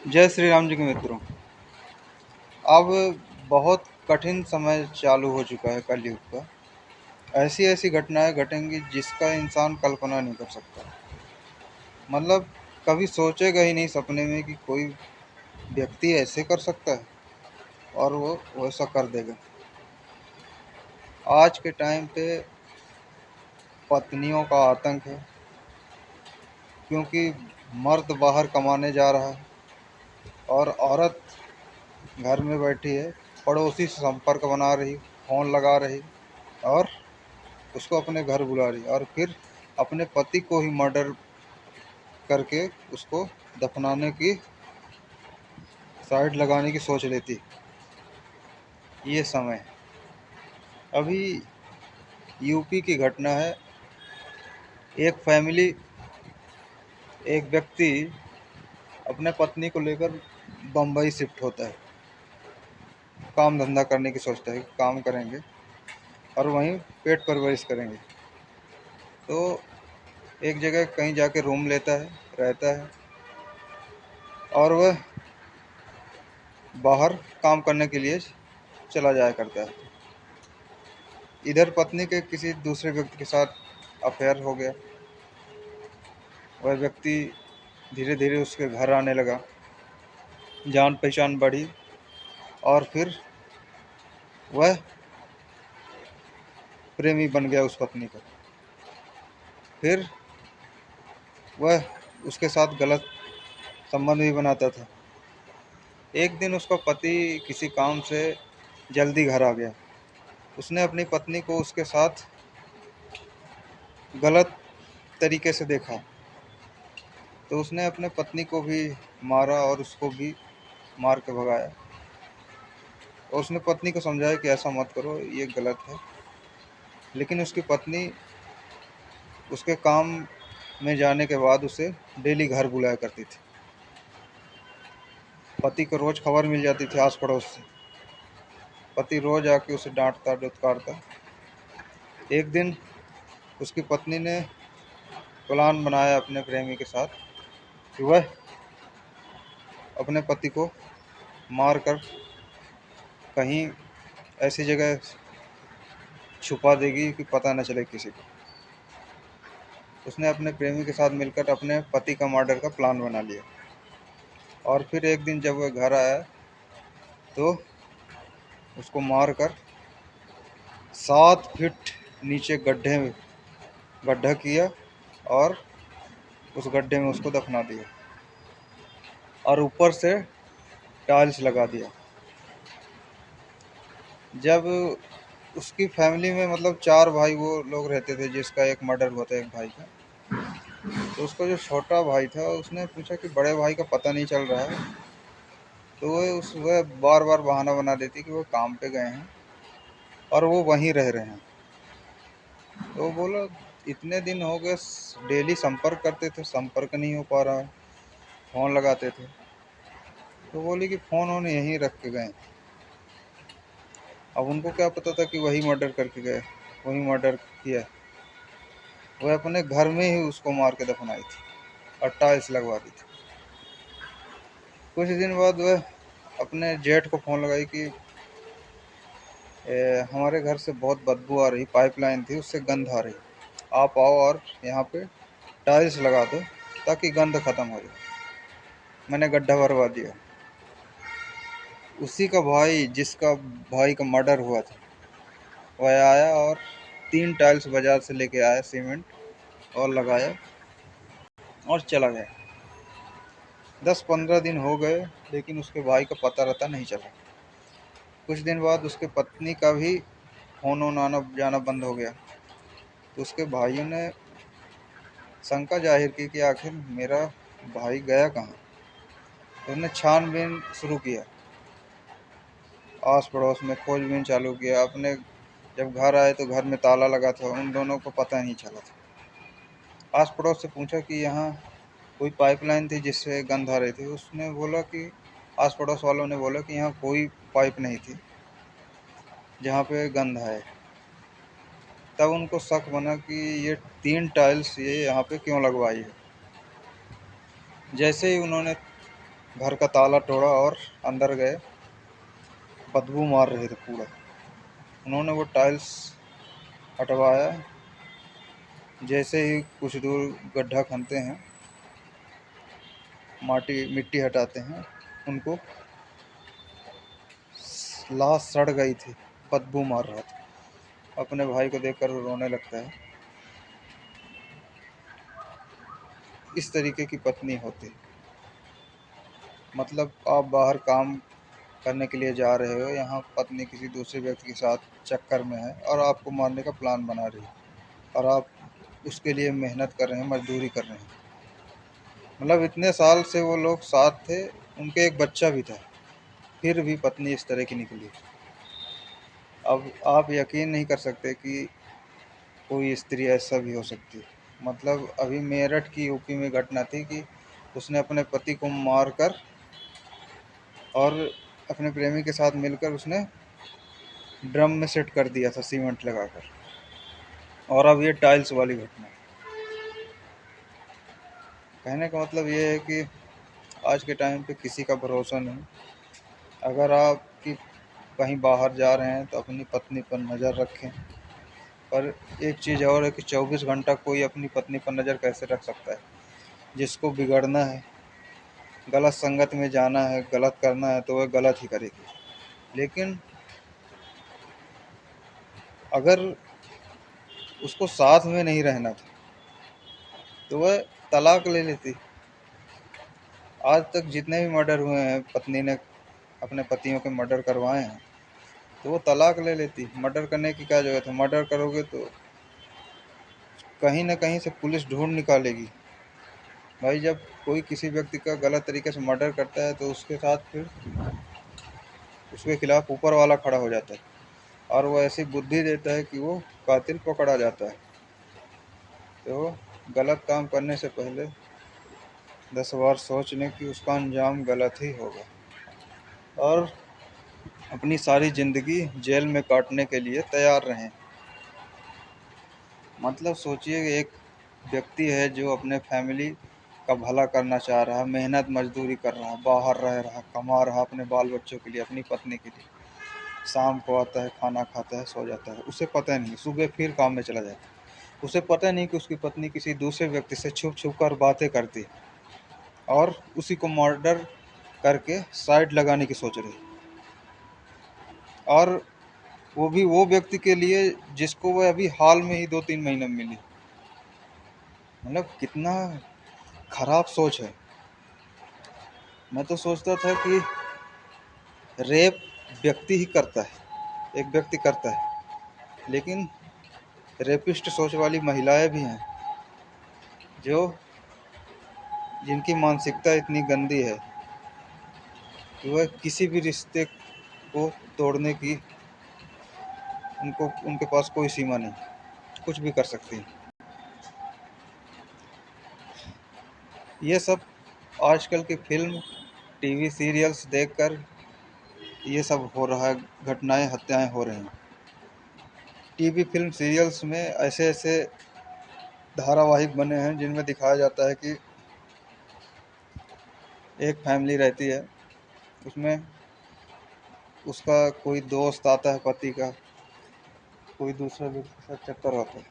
जय श्री राम जी के मित्रों। अब बहुत कठिन समय चालू हो चुका है कलयुग का। ऐसी ऐसी घटनाएं घटेंगी जिसका इंसान कल्पना नहीं कर सकता। मतलब कभी सोचेगा ही नहीं सपने में कि कोई व्यक्ति ऐसे कर सकता है और वो वैसा कर देगा। आज के टाइम पे पत्नियों का आतंक है, क्योंकि मर्द बाहर कमाने जा रहा है और औरत घर में बैठी है, पड़ोसी से संपर्क बना रही, फोन लगा रही और उसको अपने घर बुला रही और फिर अपने पति को ही मर्डर करके उसको दफनाने की साइड लगाने की सोच लेती। ये समय है। अभी यूपी की घटना है। एक फैमिली, एक व्यक्ति अपने पत्नी को लेकर बम्बई शिफ्ट होता है। काम धंधा करने की सोचता है, काम करेंगे और वहीं पेट परवरिश करेंगे। तो एक जगह कहीं जाके रूम लेता है, रहता है और वह बाहर काम करने के लिए चला जाया करता है। इधर पत्नी के किसी दूसरे व्यक्ति के साथ अफेयर हो गया। वह व्यक्ति धीरे धीरे उसके घर आने लगा, जान पहचान बढ़ी और फिर वह प्रेमी बन गया उस पत्नी का। फिर वह उसके साथ गलत संबंध भी बनाता था। एक दिन उसका पति किसी काम से जल्दी घर आ गया। उसने अपनी पत्नी को उसके साथ गलत तरीके से देखा, तो उसने अपने पत्नी को भी मारा और उसको भी मार के भगाया। और उसने पत्नी को समझाया कि ऐसा मत करो, ये गलत है। लेकिन उसकी पत्नी उसके काम में जाने के बाद उसे डेली घर बुलाया करती थी। पति को रोज खबर मिल जाती थी आस पड़ोस से। पति रोज आके उसे डांटता डुतकारता। एक दिन उसकी पत्नी ने प्लान बनाया अपने प्रेमी के साथ कि वह अपने पति को मार कर कहीं ऐसी जगह छुपा देगी कि पता न चले किसी को। उसने अपने प्रेमी के साथ मिलकर अपने पति का मर्डर का प्लान बना लिया। और फिर एक दिन जब वह घर आया तो उसको मार कर 7 फीट नीचे गड्ढा किया और उस गड्ढे में उसको दफना दिया और ऊपर से टाइल्स लगा दिया। जब उसकी फैमिली में मतलब 4 भाई वो लोग रहते थे, जिसका एक मर्डर हुआ था एक भाई का। तो उसका जो छोटा भाई था उसने पूछा कि बड़े भाई का पता नहीं चल रहा है। तो वह बार बार बहाना बना देती कि वो काम पे गए हैं और वो वहीं रह रहे हैं। तो बोला इतने दिन हो गए, डेली संपर्क करते थे, संपर्क नहीं हो पा रहा है, फ़ोन लगाते थे। तो बोली कि फ़ोन उन्हें यहीं रख के गए। अब उनको क्या पता था कि वही मर्डर करके गए, वही मर्डर किया। वह अपने घर में ही उसको मार के दफनाई थी और टाइल्स लगवा दी थी। कुछ दिन बाद वह अपने जेठ को फ़ोन लगाई कि हमारे घर से बहुत बदबू आ रही, पाइपलाइन थी उससे गंध आ रही, आप आओ और यहाँ पे टाइल्स लगा दो ताकि गंध ख़त्म हो जाए। मैंने गड्ढा भरवा दिया। उसी का भाई, जिसका भाई का मर्डर हुआ था, वह आया और 3 टाइल्स बाजार से लेके आया, सीमेंट, और लगाया और चला गया। 10-15 दिन हो गए लेकिन उसके भाई का पता रहता नहीं चला। कुछ दिन बाद उसके पत्नी का भी फोन ऑन आना जाना बंद हो गया। तो उसके भाइयों ने शंका जाहिर की कि आखिर मेरा भाई गया कहाँ। तो उन्होंने छानबीन शुरू किया, आस पड़ोस में खोजबीन चालू किया। अपने जब घर आए तो घर में ताला लगा था, उन दोनों को पता नहीं चला था। आस पड़ोस से पूछा कि यहाँ कोई पाइपलाइन थी जिससे गंध आ रही थी। उसने बोला कि आस पड़ोस वालों ने बोला कि यहाँ कोई पाइप नहीं थी जहाँ पे गंध आए। तब उनको शक बना कि ये 3 टाइल्स ये यहाँ पे क्यों लगवाई है। जैसे ही उन्होंने घर का ताला तोड़ा और अंदर गए। बदबू मार रहे थे पूरा। उन्होंने वो टाइल्स हटवाया। जैसे ही कुछ दूर गड्ढा खनते हैं, मिट्टी हटाते हैं, उनको लाश सड़ गई थी, बदबू मार रहा था। अपने भाई को देखकर वो रोने लगता है। इस तरीके की पत्नी होती। मतलब आप बाहर काम करने के लिए जा रहे हो, यहाँ पत्नी किसी दूसरे व्यक्ति के साथ चक्कर में है और आपको मारने का प्लान बना रही है, और आप उसके लिए मेहनत कर रहे हैं, मजदूरी कर रहे हैं। मतलब इतने साल से वो लोग साथ थे, उनके एक बच्चा भी था, फिर भी पत्नी इस तरह की निकली। अब आप यकीन नहीं कर सकते कि कोई स्त्री ऐसा भी हो सकती है। मतलब अभी मेरठ की यूपी में घटना थी कि उसने अपने पति को मारकर और अपने प्रेमी के साथ मिलकर उसने ड्रम में सेट कर दिया था सीमेंट लगाकर। और अब ये टाइल्स वाली घटना। कहने का मतलब ये है कि आज के टाइम पे किसी का भरोसा नहीं। अगर आप कि कहीं बाहर जा रहे हैं तो अपनी पत्नी पर नज़र रखें। पर एक चीज़ और है कि 24 घंटा कोई अपनी पत्नी पर नज़र कैसे रख सकता है। जिसको बिगड़ना है, गलत संगत में जाना है, गलत करना है, तो वह गलत ही करेगी। लेकिन अगर उसको साथ में नहीं रहना था तो वह तलाक ले लेती। आज तक जितने भी मर्डर हुए हैं, पत्नी ने अपने पतियों के मर्डर करवाए हैं, तो वो तलाक ले लेती। मर्डर करने की क्या जरूरत है? मर्डर करोगे तो कहीं ना कहीं से पुलिस ढूंढ निकालेगी। भाई, जब कोई किसी व्यक्ति का गलत तरीके से मर्डर करता है तो उसके साथ फिर उसके खिलाफ ऊपर वाला खड़ा हो जाता है, और वो ऐसी बुद्धि देता है कि वो कातिल पकड़ा जाता है। तो गलत काम करने से पहले 10 बार सोच लें कि उसका अंजाम गलत ही होगा, और अपनी सारी ज़िंदगी जेल में काटने के लिए तैयार रहें। मतलब सोचिए, एक व्यक्ति है जो अपने फैमिली का भला करना चाह रहा है, मेहनत मजदूरी कर रहा है, बाहर रह रहा, कमा रहा अपने बाल बच्चों के लिए, अपनी पत्नी के लिए। शाम को आता है, खाना खाता है, सो जाता है। उसे पता नहीं, सुबह फिर काम में चला जाता है। उसे पता नहीं कि उसकी पत्नी किसी दूसरे व्यक्ति से छुप छुप कर बातें करती है और उसी को मर्डर करके साइड लगाने की सोच रही। और वो भी वो व्यक्ति के लिए जिसको वह अभी हाल में ही 2-3 महीने में मिली। मतलब कितना खराब सोच है। मैं तो सोचता था कि रेप व्यक्ति ही करता है, एक व्यक्ति करता है, लेकिन रेपिस्ट सोच वाली महिलाएं भी हैं जो जिनकी मानसिकता इतनी गंदी है कि वह किसी भी रिश्ते को तोड़ने की उनको उनके पास कोई सीमा नहीं, कुछ भी कर सकती हैं। ये सब आजकल की फिल्म, टीवी सीरियल्स देखकर ये सब हो रहा है। घटनाएं, हत्याएं हो रही हैं। टीवी फिल्म सीरियल्स में ऐसे ऐसे धारावाहिक बने हैं जिनमें दिखाया जाता है कि एक फैमिली रहती है, उसमें उसका कोई दोस्त आता है, पति का कोई दूसरा व्यक्ति के साथ चक्कर होता है।